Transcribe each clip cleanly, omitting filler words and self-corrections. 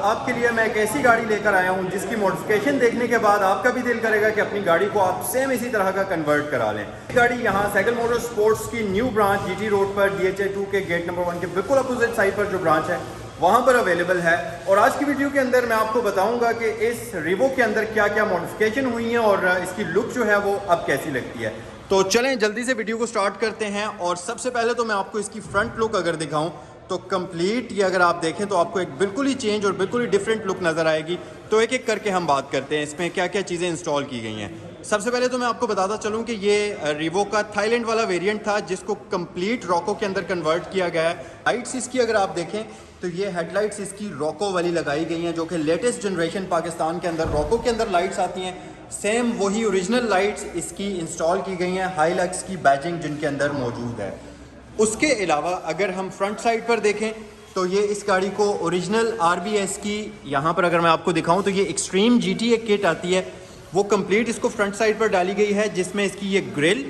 आपके लिए मैं एक ऐसी गाड़ी लेकर आया हूं जिसकी मॉडिफिकेशन देखने के बाद आपका भी दिल करेगा कि अपनी गाड़ी को आप सेम इसी तरह का कन्वर्ट करा लें। गाड़ी यहां साइकिल मोटर स्पोर्ट्स की न्यू ब्रांच जीटी रोड पर DHA 2 के गेट नंबर 1 के बिल्कुल अपोजिट साइड पर जो ब्रांच है वहां पर अवेलेबल है। और आज की वीडियो के अंदर मैं आपको बताऊंगा कि इस रिवो के अंदर क्या क्या मॉडिफिकेशन हुई है और इसकी लुक जो है वो अब कैसी लगती है। तो चलें जल्दी से वीडियो को स्टार्ट करते हैं। और सबसे पहले तो मैं आपको इसकी फ्रंट लुक अगर दिखाऊं तो कंप्लीट ये अगर आप देखें तो आपको एक बिल्कुल ही चेंज और बिल्कुल ही डिफरेंट लुक नज़र आएगी। तो एक एक करके हम बात करते हैं इसमें क्या क्या चीज़ें इंस्टॉल की गई हैं। सबसे पहले तो मैं आपको बताता चलूं कि ये रिवो का थाईलैंड वाला वेरिएंट था जिसको कंप्लीट रॉको के अंदर कन्वर्ट किया गया है। लाइट्स इसकी अगर आप देखें तो ये हेडलाइट्स इसकी रॉको वाली लगाई गई हैं जो कि लेटेस्ट जनरेशन पाकिस्तान के अंदर रॉको के अंदर लाइट्स आती हैं। सेम वही ओरिजिनल लाइट्स इसकी इंस्टॉल की गई हैं, हाईलक्स की बैजिंग जिनके अंदर मौजूद है। उसके अलावा अगर हम फ्रंट साइड पर देखें तो ये इस गाड़ी को ओरिजिनल RBS की यहाँ पर अगर मैं आपको दिखाऊं तो ये एक्सट्रीम GT एक किट आती है वो कंप्लीट इसको फ्रंट साइड पर डाली गई है जिसमें इसकी ये ग्रिल,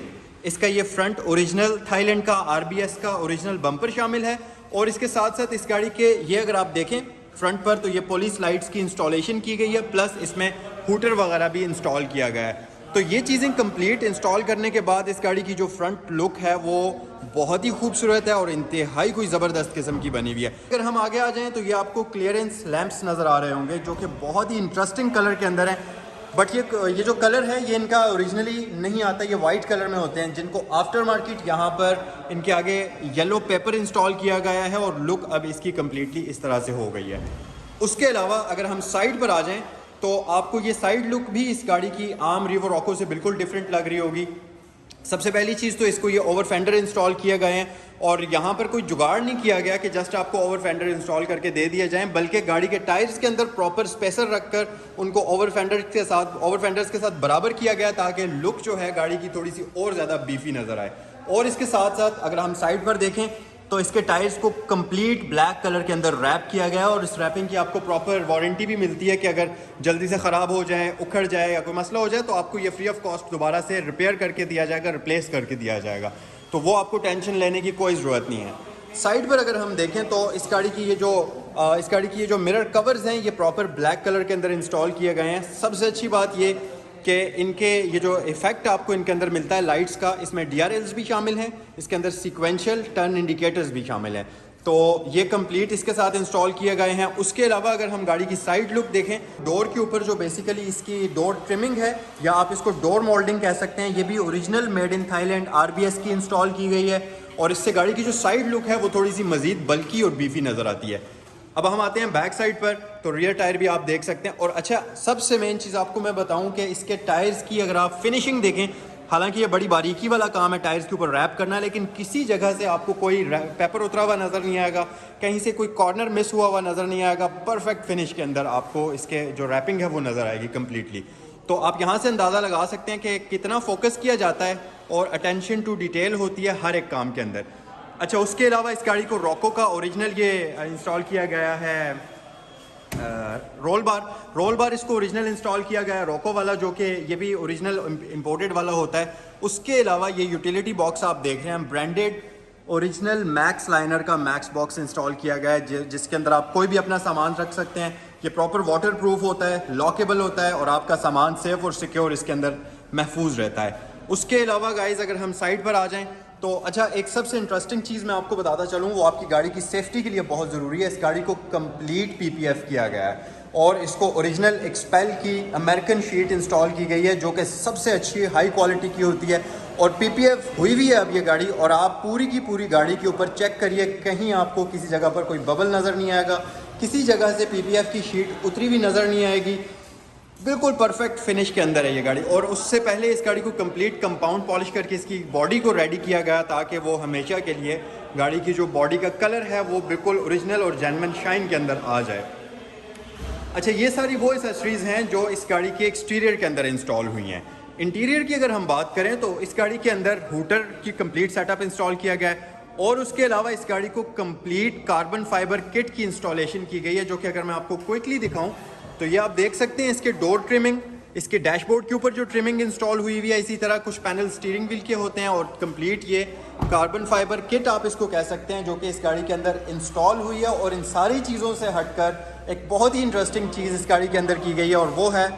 इसका ये फ्रंट ओरिजिनल थाईलैंड का RBS का ओरिजिनल बम्पर शामिल है। और इसके साथ साथ इस गाड़ी के ये अगर आप देखें फ्रंट पर तो ये पुलिस लाइट्स की इंस्टॉलेशन की गई है, प्लस इसमें हूटर वगैरह भी इंस्टॉल किया गया है। तो ये चीज़ें कंप्लीट इंस्टॉल करने के बाद इस गाड़ी की जो फ्रंट लुक है वो बहुत ही खूबसूरत है और इंतहाई कोई ज़बरदस्त किस्म की बनी हुई है। अगर हम आगे आ जाएं तो ये आपको क्लियरेंस लैंप्स नज़र आ रहे होंगे जो कि बहुत ही इंटरेस्टिंग कलर के अंदर हैं। बट ये जो कलर है ये इनका ओरिजिनली नहीं आता, ये वाइट कलर में होते हैं जिनको आफ्टर मार्केट यहाँ पर इनके आगे येलो पेपर इंस्टॉल किया गया है और लुक अब इसकी कम्प्लीटली इस तरह से हो गई है। उसके अलावा अगर हम साइड पर आ जाएँ तो आपको ये साइड लुक भी इस गाड़ी की आम रिवो रॉको से बिल्कुल डिफरेंट लग रही होगी। सबसे पहली चीज़ तो इसको ये ओवर फेंडर इंस्टॉल किए गए हैं और यहाँ पर कोई जुगाड़ नहीं किया गया कि जस्ट आपको ओवर फेंडर इंस्टॉल करके दे दिए जाएं, बल्कि गाड़ी के टायर्स के अंदर प्रॉपर स्पेसर रखकर उनको ओवर फेंडर्स के साथ बराबर किया गया ताकि लुक जो है गाड़ी की थोड़ी सी और ज़्यादा बीफी नज़र आए। और इसके साथ साथ अगर हम साइड पर देखें तो इसके टायर्स को कंप्लीट ब्लैक कलर के अंदर रैप किया गया है और इस रैपिंग की आपको प्रॉपर वारंटी भी मिलती है कि अगर जल्दी से ख़राब हो जाए, उखड़ जाए या कोई मसला हो जाए तो आपको ये फ्री ऑफ कॉस्ट दोबारा से रिपेयर करके दिया जाएगा, रिप्लेस करके दिया जाएगा। तो वो आपको टेंशन लेने की कोई ज़रूरत नहीं है। साइड पर अगर हम देखें तो इस गाड़ी की ये जो मिरर कवर्स हैं ये प्रॉपर ब्लैक कलर के अंदर इंस्टॉल किए गए हैं। सबसे अच्छी बात ये कि इनके ये जो इफेक्ट आपको इनके अंदर मिलता है लाइट्स का, इसमें DRLs भी शामिल हैं, इसके अंदर सीक्वेंशियल टर्न इंडिकेटर्स भी शामिल हैं। तो ये कंप्लीट इसके साथ इंस्टॉल किए गए हैं। उसके अलावा अगर हम गाड़ी की साइड लुक देखें, डोर के ऊपर जो बेसिकली इसकी डोर ट्रिमिंग है या आप इसको डोर मोल्डिंग कह सकते हैं, ये भी original made in Thailand RBS की इंस्टॉल की गई है और इससे गाड़ी की जो साइड लुक है वो थोड़ी सी मजीद बल्की और बीफी नज़र आती है। अब हम आते हैं बैक साइड पर तो रियर टायर भी आप देख सकते हैं। और अच्छा, सबसे मेन चीज़ आपको मैं बताऊं कि इसके टायर्स की अगर आप फिनिशिंग देखें, हालांकि ये बड़ी बारीकी वाला काम है टायर्स के ऊपर रैप करना, लेकिन किसी जगह से आपको कोई पेपर उतरा हुआ नज़र नहीं आएगा, कहीं से कोई कॉर्नर मिस हुआ नज़र नहीं आएगा। परफेक्ट फिनिश के अंदर आपको इसके जो रैपिंग है वो नज़र आएगी कम्प्लीटली। तो आप यहाँ से अंदाज़ा लगा सकते हैं कि कितना फोकस किया जाता है और अटेंशन टू डिटेल होती है हर एक काम के अंदर। अच्छा, उसके अलावा इस गाड़ी को रॉको का ओरिजिनल ये इंस्टॉल किया गया है रोल बार इसको ओरिजिनल इंस्टॉल किया गया है रॉको वाला, जो कि ये भी ओरिजिनल इंपोर्टेड वाला होता है। उसके अलावा ये यूटिलिटी बॉक्स आप देख रहे हैं ब्रांडेड ओरिजिनल मैक्स लाइनर का मैक्स बॉक्स इंस्टॉल किया गया है जिसके अंदर आप कोई भी अपना सामान रख सकते हैं। ये प्रॉपर वाटर प्रूफ होता है, लॉकेबल होता है और आपका सामान सेफ और सिक्योर इसके अंदर महफूज रहता है। उसके अलावा गाइज अगर हम साइड पर आ जाएं तो अच्छा, एक सबसे इंटरेस्टिंग चीज़ मैं आपको बताता चलूँ वो आपकी गाड़ी की सेफ्टी के लिए बहुत ज़रूरी है। इस गाड़ी को कंप्लीट PPF किया गया है और इसको ओरिजिनल एक्सपेल की अमेरिकन शीट इंस्टॉल की गई है जो कि सबसे अच्छी हाई क्वालिटी की होती है और PPF हुई भी है अब ये गाड़ी। और आप पूरी की पूरी गाड़ी के ऊपर चेक करिए, कहीं आपको किसी जगह पर कोई बबल नज़र नहीं आएगा, किसी जगह से PPF की शीट उतरी हुई नज़र नहीं आएगी। बिल्कुल परफेक्ट फिनिश के अंदर है ये गाड़ी। और उससे पहले इस गाड़ी को कंप्लीट कंपाउंड पॉलिश करके इसकी बॉडी को रेडी किया गया ताकि वो हमेशा के लिए गाड़ी की जो बॉडी का कलर है वो बिल्कुल ओरिजिनल और जेन्युइन शाइन के अंदर आ जाए। अच्छा, ये सारी वो एक्सेसरीज़ हैं जो इस गाड़ी के एक्सटीरियर के अंदर इंस्टॉल हुई हैं। इंटीरियर की अगर हम बात करें तो इस गाड़ी के अंदर हूटर की कंप्लीट सेटअप इंस्टॉल किया गया है और उसके अलावा इस गाड़ी को कंप्लीट कार्बन फाइबर किट की इंस्टॉलेशन की गई है जो कि अगर मैं आपको क्विकली दिखाऊं तो ये आप देख सकते हैं इसके डोर ट्रिमिंग, इसके डैशबोर्ड के ऊपर जो ट्रिमिंग इंस्टॉल हुई हुई है, इसी तरह कुछ पैनल स्टीयरिंग व्हील के होते हैं और कंप्लीट ये कार्बन फाइबर किट आप इसको कह सकते हैं जो कि इस गाड़ी के अंदर इंस्टॉल हुई है। और इन सारी चीज़ों से हटकर एक बहुत ही इंटरेस्टिंग चीज़ इस गाड़ी के अंदर की गई है और वो है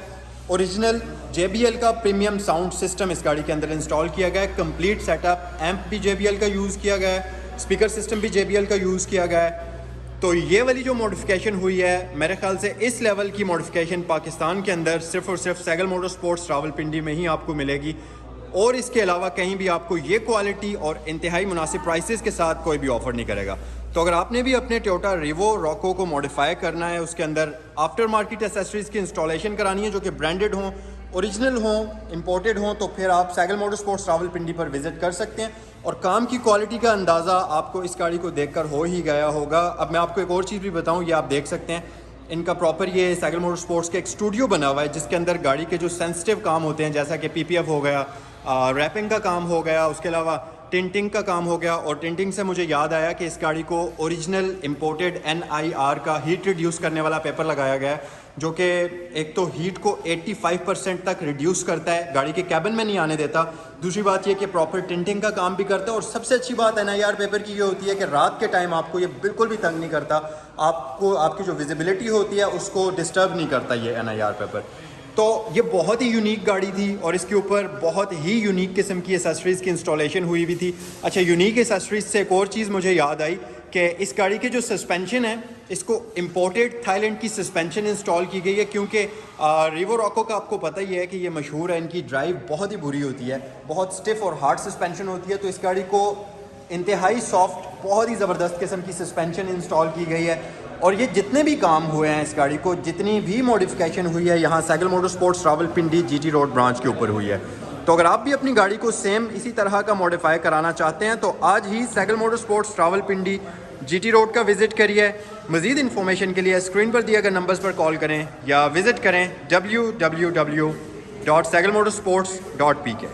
ओरिजिनल JBL का प्रीमियम साउंड सिस्टम इस गाड़ी के अंदर इंस्टॉल किया गया है। कंप्लीट सेटअप, एम्प भी JBL का यूज़ किया गया है, स्पीकर सिस्टम भी JBL का यूज़ किया गया है। तो ये वाली जो मॉडिफिकेशन हुई है, मेरे ख्याल से इस लेवल की मॉडिफिकेशन पाकिस्तान के अंदर सिर्फ और सिर्फ सैगल मोटरस्पोर्ट्स रावलपिंडी में ही आपको मिलेगी और इसके अलावा कहीं भी आपको ये क्वालिटी और इंतहाई मुनासिब प्राइसेस के साथ कोई भी ऑफ़र नहीं करेगा। तो अगर आपने भी अपने टोयोटा रिवो रॉको को मॉडिफाई करना है, उसके अंदर आफ्टर मार्केट एसेसरीज़ की इंस्टॉलेशन करानी है जो कि ब्रांडेड हों, ओरिजिनल हों, इंपोर्टेड हों, तो फिर आप सैगल मोटरस्पोर्ट्स रावलपिंडी पर विजिट कर सकते हैं और काम की क्वालिटी का अंदाज़ा आपको इस गाड़ी को देखकर हो ही गया होगा। अब मैं आपको एक और चीज़ भी बताऊं, ये आप देख सकते हैं इनका प्रॉपर ये सैगल मोटरस्पोर्ट्स का एक स्टूडियो बना हुआ है जिसके अंदर गाड़ी के जो सेंसिटिव काम होते हैं जैसा कि PPF हो गया, रैपिंग का काम हो गया, उसके अलावा टिंटिंग का काम हो गया। और टिंटिंग से मुझे याद आया कि इस गाड़ी को ओरिजिनल इंपोर्टेड NIR का हीट रिड्यूस करने वाला पेपर लगाया गया है जो कि एक तो हीट को 85% तक रिड्यूस करता है, गाड़ी के कैबिन में नहीं आने देता। दूसरी बात ये कि प्रॉपर टिंटिंग का काम भी करता है और सबसे अच्छी बात NIR पेपर की ये होती है कि रात के टाइम आपको ये बिल्कुल भी तंग नहीं करता, आपको आपकी जो विजिबिलिटी होती है उसको डिस्टर्ब नहीं करता ये NIR पेपर। तो ये बहुत ही यूनिक गाड़ी थी और इसके ऊपर बहुत ही यूनिक किस्म की एसेसरीज़ की इंस्टॉलेशन हुई भी थी। अच्छा, यूनिक एसेसरीज़ से एक और चीज़ मुझे याद आई कि इस गाड़ी के जो सस्पेंशन है इसको इंपोर्टेड थाईलैंड की सस्पेंशन इंस्टॉल की गई है क्योंकि रिवो रॉको का आपको पता ही है कि ये मशहूर है, इनकी ड्राइव बहुत ही बुरी होती है, बहुत स्टिफ और हार्ड सस्पेंशन होती है। तो इस गाड़ी को इंतहाई सॉफ्ट, बहुत ही ज़बरदस्त किस्म की सस्पेंशन इंस्टॉल की गई है और ये जितने भी काम हुए हैं इस गाड़ी को, जितनी भी मॉडिफिकेशन हुई है यहाँ Sehgal motorsports Rawalpindi GT road branch के ऊपर हुई है। तो अगर आप भी अपनी गाड़ी को सेम इसी तरह का मॉडिफाई कराना चाहते हैं तो आज ही Saigal motorsports Rawalpindi GT road का विज़िट करिए। मज़ीद इन्फॉर्मेशन के लिए स्क्रीन पर दिए गए नंबर्स पर कॉल करें या विज़िट करें www.sagalmotorsports.pk।